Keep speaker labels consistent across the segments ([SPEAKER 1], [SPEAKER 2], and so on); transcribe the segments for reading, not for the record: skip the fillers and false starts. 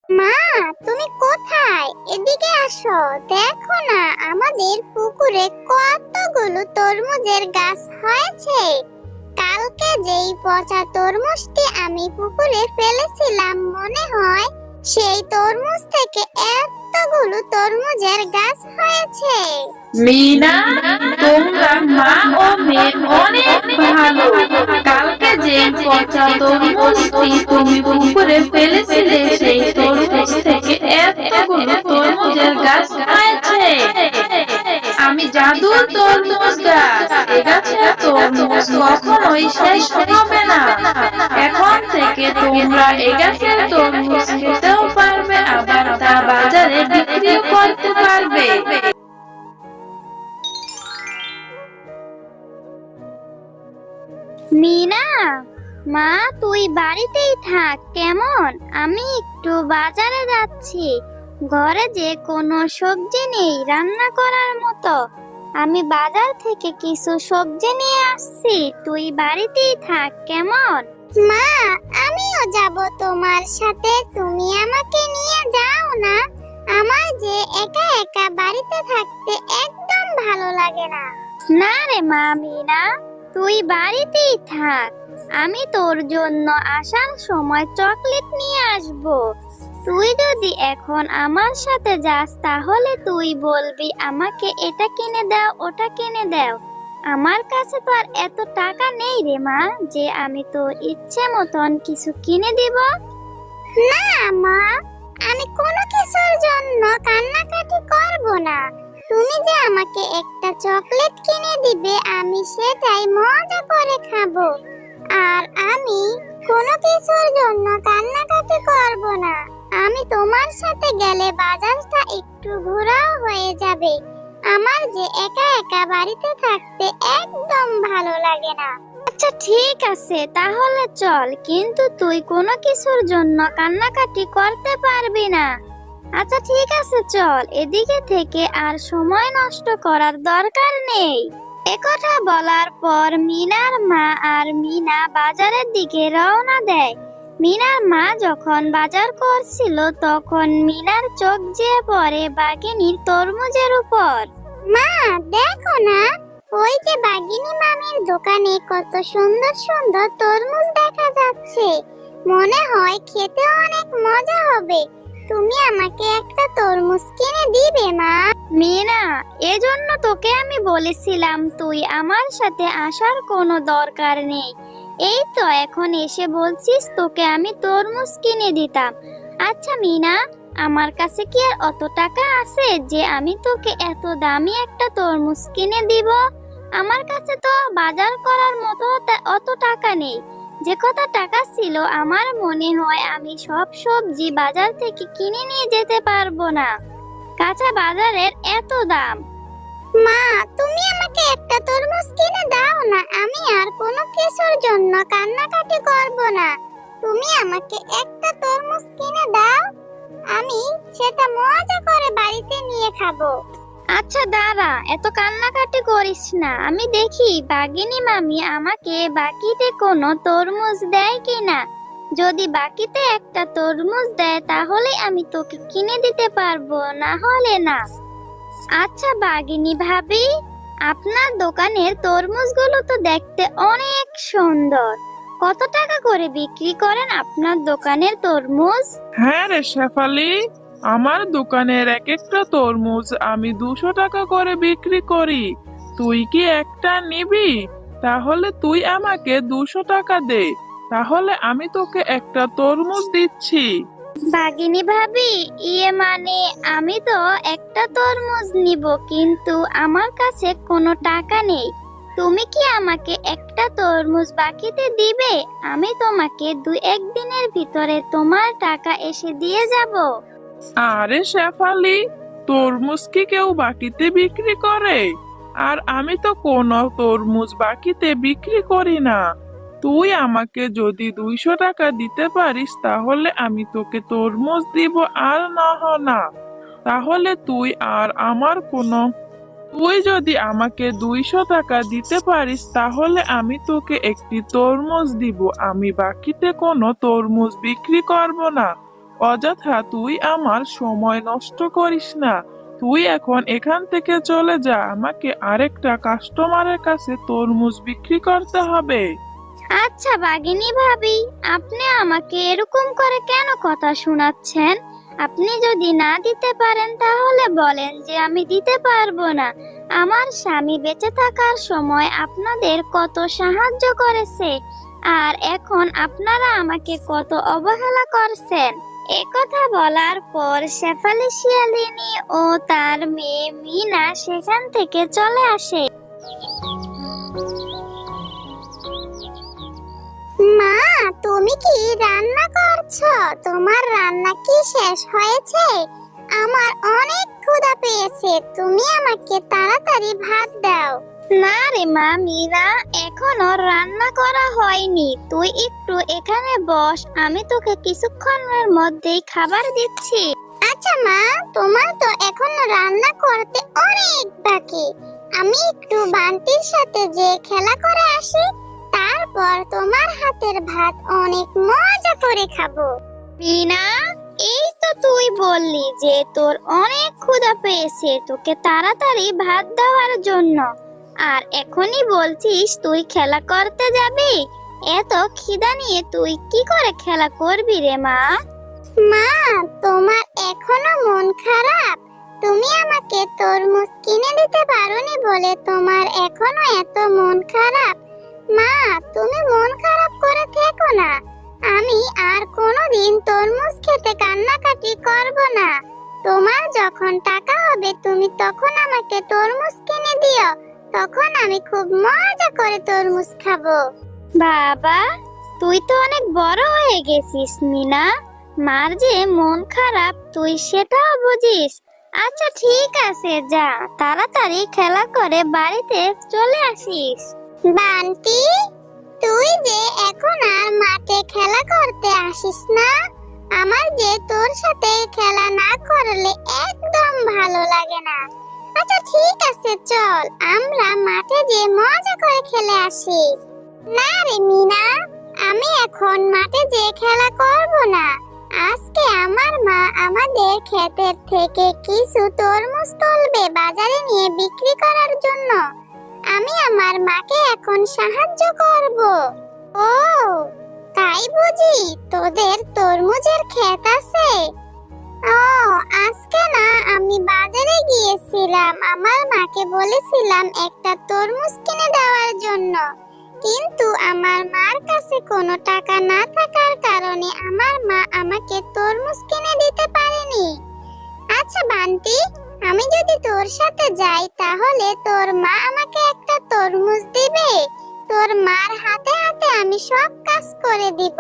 [SPEAKER 1] মা, তুমি কোথায়? এদিকে আসো। দেখো না, আমাদের পুকুরে কতগুলো তরমুজের গাছ হয়েছে। কালকে যেই পচা তরমুজটি আমি পুকুরে ফেলেছিলাম, মনে হয় সেই তরমুজ থেকে এতগুলো তরমুজের গাছ হয়েছে।
[SPEAKER 2] মিনা, তোমরা মা ও মেয়ে অনেক ভালো। কালকে যে পচা তরমুজটি তুমি পুকুরে ফেলেছিলে সেই তরমুজ থেকে এতগুলো তরমুজের গাছ হয়েছে। আমি জাদুর তরমুজ গাছ, এ গাছের তরমুজ কখনোই শেষ হবে না। এখন থেকে তোমরা এ গাছের তরমুজ খেতেও পারবে, আবার তা বাজারে বিক্রিও করতে পারবে।
[SPEAKER 1] মিনা, মা তুই বাড়িতেই থাক কেমন? আমি একটু বাজারে যাচ্ছি। ঘরে যে কোনো সবজি নেই রান্না করার মতো। আমি বাজার থেকে কিছু সবজি নিয়ে আসছি, তুই বাড়িতেই থাক কেমন? মা, আমিও যাব তোমার সাথে। তুমি আমাকে নিয়ে যাও না। আমার যে একা একা বাড়িতে থাকতে একদম ভালো লাগে না। না রে মা, মিনা তুই বাড়িতেই থাক। আমি তোর জন্য আসার সময় চকলেট নিয়ে আসব। তুই যদি এখন আমার সাথে যাস তাহলে তুই বলবি আমাকে এটা কিনে দাও, ওটা কিনে দাও। আমার কাছে তো আর এত টাকা নেই রে মা, যে আমি তোর ইচ্ছে মতন কিছু কিনে দিব। না মা, আমি কোনো কিছুর জন্য কান্নাকাটি করব না। তুমি যে আমাকে একটা চকলেট কিনে দিবে, আমি সেটাই মজা করে খাবো। আর আমি কোনো কিছুর জন্য কান্নাকাটি করব না। আমি তোমার সাথে গেলে বাজারটা একটু ঘোরাও হয়ে যাবে। আমার যে একা একা বাড়িতে থাকতে একদম ভালো লাগে না। আচ্ছা ঠিক আছে, তাহলে চল, কিন্তু তুই কোনো কিছুর জন্য কান্নাকাটি করতে পারবি না। আচ্ছা ঠিক আছে চল, এদিকে থেকে আর সময় নষ্ট করার দরকার নেই। একথা বলার পর মিনার মা আর মিনা বাজারের দিকে রওনা দেয়। মিনার মা যখন বাজার করছিল তখন মিনার চোখ যেয়ে পড়ে বাঘিনীর তরমুজের উপর। মা দেখো না, ওই যে বাঘিনী মামির দোকানে কত সুন্দর সুন্দর তরমুজ দেখা যাচ্ছে। মনে হয় খেতে অনেক মজা হবে। তুমি আমাকে একটা তরমুজ কিনে দিবে মা? মিনা, এজন্য তোকে আমি বলেছিলাম তুই আমার সাথে আসার কোনো দরকার নেই। এই তো এখন এসে বলছিস তোকে আমি তরমুজ কিনে দিতাম। আচ্ছা মিনা, আমার কাছে কি আর অত টাকা আছে যে আমি তোকে এত দামি একটা তরমুজ কিনে দিব? আমার কাছে তো বাজার করার মতো অত টাকা নেই। যে কত টাকা ছিল আমার মনে হয় আমি সব সবজি বাজার থেকে কিনে নিয়ে যেতে পারবো না। কাঁচা বাজারের এত দাম। মা, তুমি আমাকে একটা তরমুজ কিনে দাও না। আমি আর কোনো কিছুর জন্য কান্নাকাটি করব না। তুমি আমাকে একটা তরমুজ কিনে দাও, আমি সেটা মজা করে বাড়িতে নিয়ে খাবো। আচ্ছা দাঁড়া, এত কান্নাকাটি করিস না। আমি দেখি বাঘিনী মামি আমাকে বাকিতে কোনো তরমুজ দেয় কিনা। যদি বাকিতে একটা তরমুজ দেয় তাহলে আমি তোকে কিনে দিতে পারবো, না হলে না। আচ্ছা বাঘিনী ভাবি, আপনার দোকানের তরমুজগুলো তো দেখতে অনেক সুন্দর। কত টাকা করে বিক্রি করেন আপনার দোকানের তরমুজ?
[SPEAKER 3] হ্যাঁ রে শেফালি, আমার দোকানের এক একটা তরমুজ আমি 200 টাকা করে বিক্রি করি। তুই কি একটা নিবি? তাহলে তুই আমাকে 200 টাকা দে, তাহলে আমি তোকে একটা তরমুজ দিচ্ছি।
[SPEAKER 1] বাগিনী ভাবি, মানে আমি তো একটা তরমুজ নিব, কিন্তু আমার কাছে কোনো টাকা নেই। তুমি কি আমাকে একটা তরমুজ বাকিতে দিবে? আমি তোমাকে 2-1 দিনের ভিতরে তোমার টাকা এসে দিয়ে যাব।
[SPEAKER 3] আরে শেফালি, তরমুজ কি কেউ বাকিতে বিক্রি করে? আর আমি তো কোনো তরমুজ বাকিতে বিক্রি করি না। তুই আমাকে যদি 200 টাকা দিতে পারিস তাহলে আমি তোকে তরমুজ দিব, আর না তাহলে তুই আর আমার কোনো তুই যদি আমাকে 200 টাকা দিতে পারিস তাহলে আমি তোকে একটি তরমুজ দিব। আমি বাকিতে কোনো তরমুজ বিক্রি করব না। অযথা তুই আমার সময় নষ্ট করিস না। তুই এখন এখান থেকে চলে যা, আমাকে আরেকটা কাস্টমারের কাছে তরমুজ বিক্রি করতে হবে।
[SPEAKER 1] আচ্ছা বাগিনী ভাবি, আপনি আমাকে এরকম করে কেন কথা শোনাচ্ছেন? আপনি যদি না দিতে পারেন তাহলে বলেন যে আমি দিতে পারবো না। আমার স্বামী বেঁচে থাকার সময় আপনাদের কত সাহায্য করেছে, আর এখন আপনারা আমাকে কত অবহেলা করছেন। একথা বলার পর শেফালি শিয়ালিনী ও তার মেয়ে মিনা সেখান থেকে চলে আসে। মা, তুমি কি রান্না করছো? তোমার রান্না কি শেষ হয়েছে? আমার অনেক ক্ষুধা পেয়েছে, তুমি আমাকে তাড়াতাড়ি ভাত দাও। না রে মা মীরা, এখনো রান্না করা হয়নি। তুই একটু এখানে বস, আমি তোকে কিছুক্ষণের মধ্যেই খাবার দিচ্ছি। আচ্ছা মা, তোমার তো এখনো রান্না করতে অনেক বাকি। আমি একটু বান্টির সাথে যে খেলা করে আসি, তারপর তোমার হাতের ভাত অনেক মজা করে খাবো। মিনা, এই তো তুই বললি যে তোর অনেক ক্ষুধা পেয়েছে, তোকে তাড়াতাড়ি ভাত দেওয়ার জন্য, আর এখনই বলছিস তুই খেলা করতে যাবি? এত খিদা নিয়ে তুই কি করে খেলা করবি রে মা? মা, তোমার এখনো মন খারাপ? তুমি আমাকে তরমুজ কিনে দিতে পারোনি বলে তোমার এখনো এত মন খারাপ? মা, তুমি মন খারাপ করে থেকো না। আমি আর কোনোদিন তরমুজ খেতে কান্নাকাটি করব না। তোমার যখন টাকা হবে তুমি তখন আমাকে তরমুজ কিনে দিও, তখন আমি খুব মজা করে তরমুজ খাবো। বাবা, তুই তো অনেক বড় হয়ে গেছিস মিনা। মার যে মন খারাপ তুই সেটাও বুঝিস। আচ্ছা ঠিক আছে, যা তাড়াতাড়ি খেলা করে বাড়িতে চলে আসিস। বান্টি, তুই যে এখন আর মাঠে খেলা করতে আসিস না? আমার যে তোর সাথে খেলা না করলে একদম ভালো লাগে না। আচ্ছা ঠিক আছে, চল আমরা মাঠে যে মজা করে খেলে আসি। না রে মিনা, আমি এখন মাঠে যে খেলা করব না। আজকে আমার মা আমাদের ক্ষেতের থেকে কিছু তরমুজ তুলবে বাজারে নিয়ে বিক্রি করার জন্য। আমি আমার মাকে এখন সাহায্য করব। ও, তাই বুঝি তোদের তরমুজের ক্ষেত আছে? ও, আজকে না আমি বাজারে গিয়েছিলাম, আমার মাকে বলেছিলাম একটা তরমুজ কিনে দেওয়ার জন্য, কিন্তু আমার মার কাছে কোনো টাকা না থাকার কারণে আমার মা আমাকে তরমুজ কিনে দিতে পারেনি। আচ্ছা বান্টি, আমি যদি তোর সাথে যাই তাহলে তোর মা আমাকে একটা তরমুজ দিবে? তোর মার হাতে হাতে আমি সব কাজ করে দিব।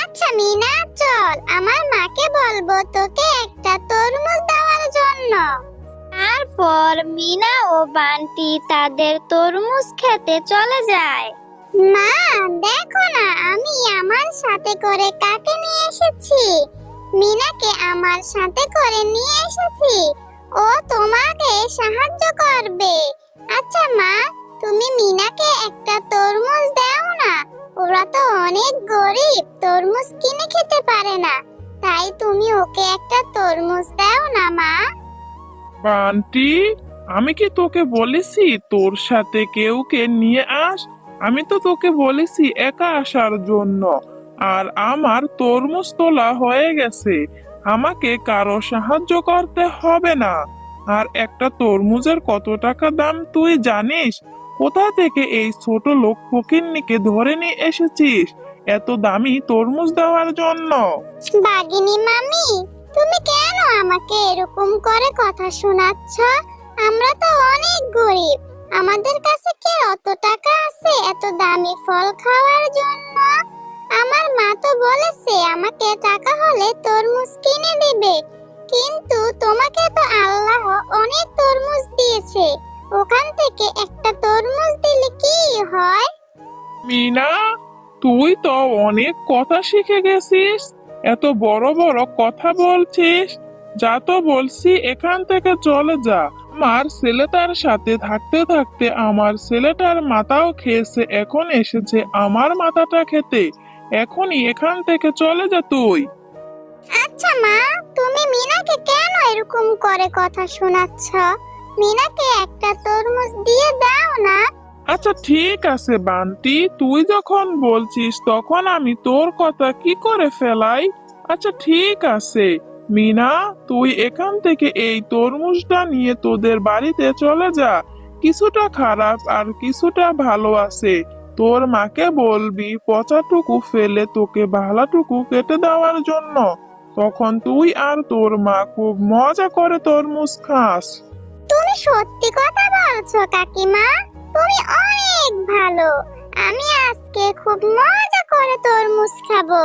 [SPEAKER 1] আচ্ছা মিনা, চল আমার মাকে বলবো তোকে একটা তরমুজ দেওয়ার জন্য। তারপর মিনা ও বান্টি তাদের তরমুজ খেতে চলে যায়। মা, দেখো না আমি আমার সাথে করে কাকে নিয়ে এসেছি। মিনাকে আমার সাথে করে নিয়ে এসেছি, ও তোমাকে সাহায্য করবে। আচ্ছা মা, তুমি মিনাকে একটা তরমুজ দাও না। ওরা তো অনেক গরিব, তরমুজ কিনে খেতে পারে না, তাই তুমি ওকে একটা তরমুজ দাও না মা।
[SPEAKER 3] বান্টি, আমি কি তোকে বলেছি তোর সাথে কেউকে নিয়ে আস? আমি তো তোকে বলেছি একা আসার জন্য। আর আমার তরমুজ তোলা হয়ে গেছে, আমাকে কারো সাহায্য করতে হবে না। আর একটা তরমুজের কত টাকা দাম তুই জানিস? কোথা থেকে এই ছোট লোক ফকিন্নিকে ধরে নিয়ে এসেছিস এত দামি তরমুজ দেওয়ার জন্য?
[SPEAKER 1] বাগিনী মামি, তুমি কেন আমাকে এরকম করে কথা শোনাচ্ছ? আমরা তো অনেক গরিব, আমাদের কাছে কি অত টাকা আছে এত দামি ফল খাওয়ার জন্য? আমার মা তো বলেছে আমাকে টাকা হলে তরমুজ কিনে দিবে, কিন্তু তোমাকে তো আল্লাহ অনেক তরমুজ দিয়েছে, ওখান থেকে একটা তরমুজ দিলে কি হয়?
[SPEAKER 3] মিনা, তুই তো অনেক কথা শিখে গেছিস, এত বড় বড় কথা বলছিস। যা তো বলছি এখান থেকে চলে যা। আমার ছেলেটার সাথে থাকতে থাকতে আমার ছেলেটার মাথাও খেয়েছে, এখন এসেছে আমার মাথাটা খেতে। এখনই এখান থেকে চলে যা তুই।
[SPEAKER 1] আচ্ছা মা, তুমি মিনাকে কেন এরকম করে কথা শোনাচ্ছ? মিনাকে একটা তরমুজ দিয়ে দাও না।
[SPEAKER 3] আচ্ছা ঠিক আছে বান্টি, তুই যখন বলছিস তখন আমি তোর কথা কি করে ফেলাই। আচ্ছা ঠিক আছে মিনা, তুই এখান থেকে এই তরমুজটা নিয়ে তোদের বাড়িতে চলে যা। কিছুটা খারাপ আর কিছুটা ভালো আছে। তোর মাকে বলবি পচাটুকু ফেলে তোকে ভালোটুকু কেটে দেওয়ার জন্য। তখন তুই আর তোর মা খুব মজা করে তরমুজ খাস।
[SPEAKER 1] তুমি সত্যি কথা বলছো কাকিমা, তুমি অনেক ভালো। আমি আজকে খুব মজা করে তরমুজ খাবো।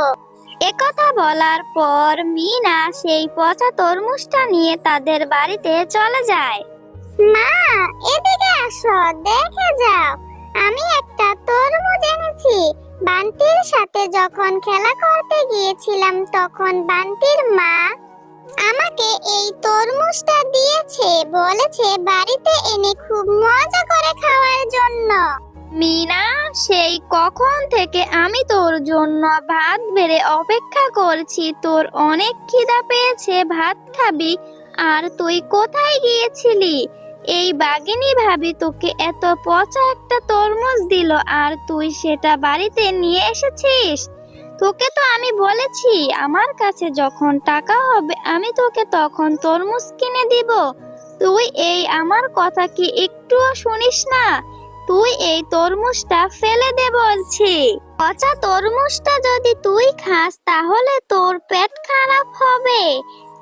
[SPEAKER 1] একথা বলার পর মিনা সেই পচা তরমুজটা নিয়ে তাদের বাড়িতে চলে যায়। মা, এদিকে আসো, দেখে যাও, আমি একটা তরমুজ এনেছি। বান্টির সাথে যখন খেলা করতে গিয়েছিলাম তখন বান্টির মা আমাকে এই তরমুজটা দিয়েছে, বলেছে বাড়িতে এনে খুব মজা করে খাওয়ার জন্য। মিনা, সেই কখন থেকে আমি তোর জন্য ভাত বেড়ে অপেক্ষা করছি। তোর অনেক খিদা পেয়েছে, ভাত খাবি, আর তুই কোথায় গিয়েছিলি? এই বাঘিনী ভাবি তোকে এত পচা একটা তরমুজ দিল আর তুই সেটা বাড়িতে নিয়ে এসেছিস। তোকে তো আমি বলেছি আমার কাছে যখন টাকা হবে আমি তোকে তখন তরমুজ কিনে দিব। তুই এই আমার কথা কি একটুও শুনিস না? তুই এই তরমুজটা ফেলে দে বলছি। পচা তরমুজটা যদি তুই খাস তাহলে তোর পেট খারাপ হবে।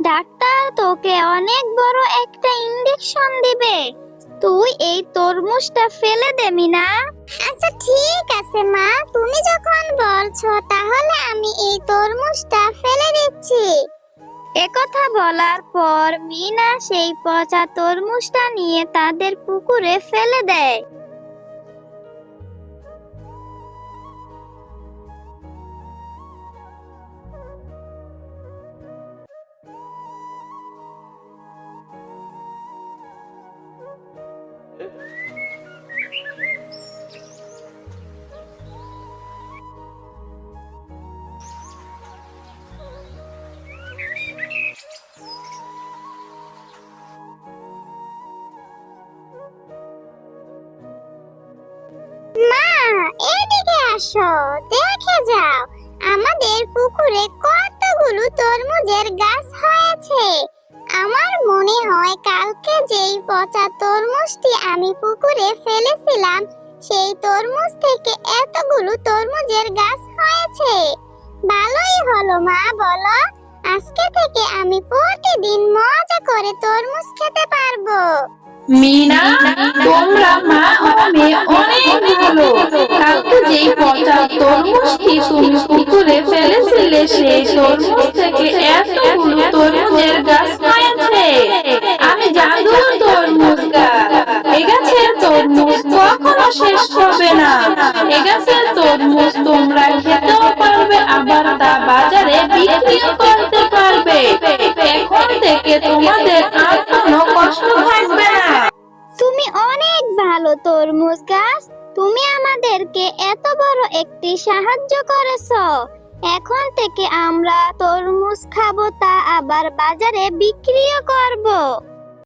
[SPEAKER 1] ডাক্তার তোকে অনেক বড় একটা ইনজেকশন দিবে। তুই এই তরমুজটা ফেলে দে মিনা। আচ্ছা ঠিক আছে মা, তুমি যখন বলছো তাহলে আমি এই তরমুজটা ফেলে দিচ্ছি। একথা বলার পর মিনা সেই পচা তরমুজটা নিয়ে তাদের পুকুরে ফেলে দেয়। মা, এদিকে আসো, দেখে যাও, আমাদের পুকুরে কতগুলো তরমুজের গাছ হয়েছে। আমার মনে হয় কালকে যেই পচা তরমুজটি আমি পুকুরে ফেলেছিলাম সেই তরমুজ থেকে এতগুলো তরমুজের গাছ হয়েছে। ভালোই হলো মা, বলো, আজকে থেকে আমি প্রতিদিন মজা করে তরমুজ খেতে পারবো।
[SPEAKER 2] মিনা, তোমরা মা ও মেয়ে অনেক ভালো। কালকে যেই পচা তরমুজটি তুমি পুকুরে ফেলেছিলে সেই তরমুজ থেকে এতগুলো তরমুজের গাছ হয়েছে। আমি জাদুর তরমুজ গাছ। এ গাছের তরমুজ কখনো শেষ হবে না। এ গাছের তরমুজ তোমরা খেতেও পারবে, আবার তা বাজারে বিক্রিও করতে পারবে। এখন থেকে তোমাদের আর কোনো কষ্ট থাকবে না।
[SPEAKER 1] তুমি অনেক ভালো তরমুজ গাছ, তুমি আমাদেরকে এত বড় একটি সাহায্য করেছো। এখন থেকে আমরা তরমুজ খাবো, তা আবার বাজারে বিক্রিও করব।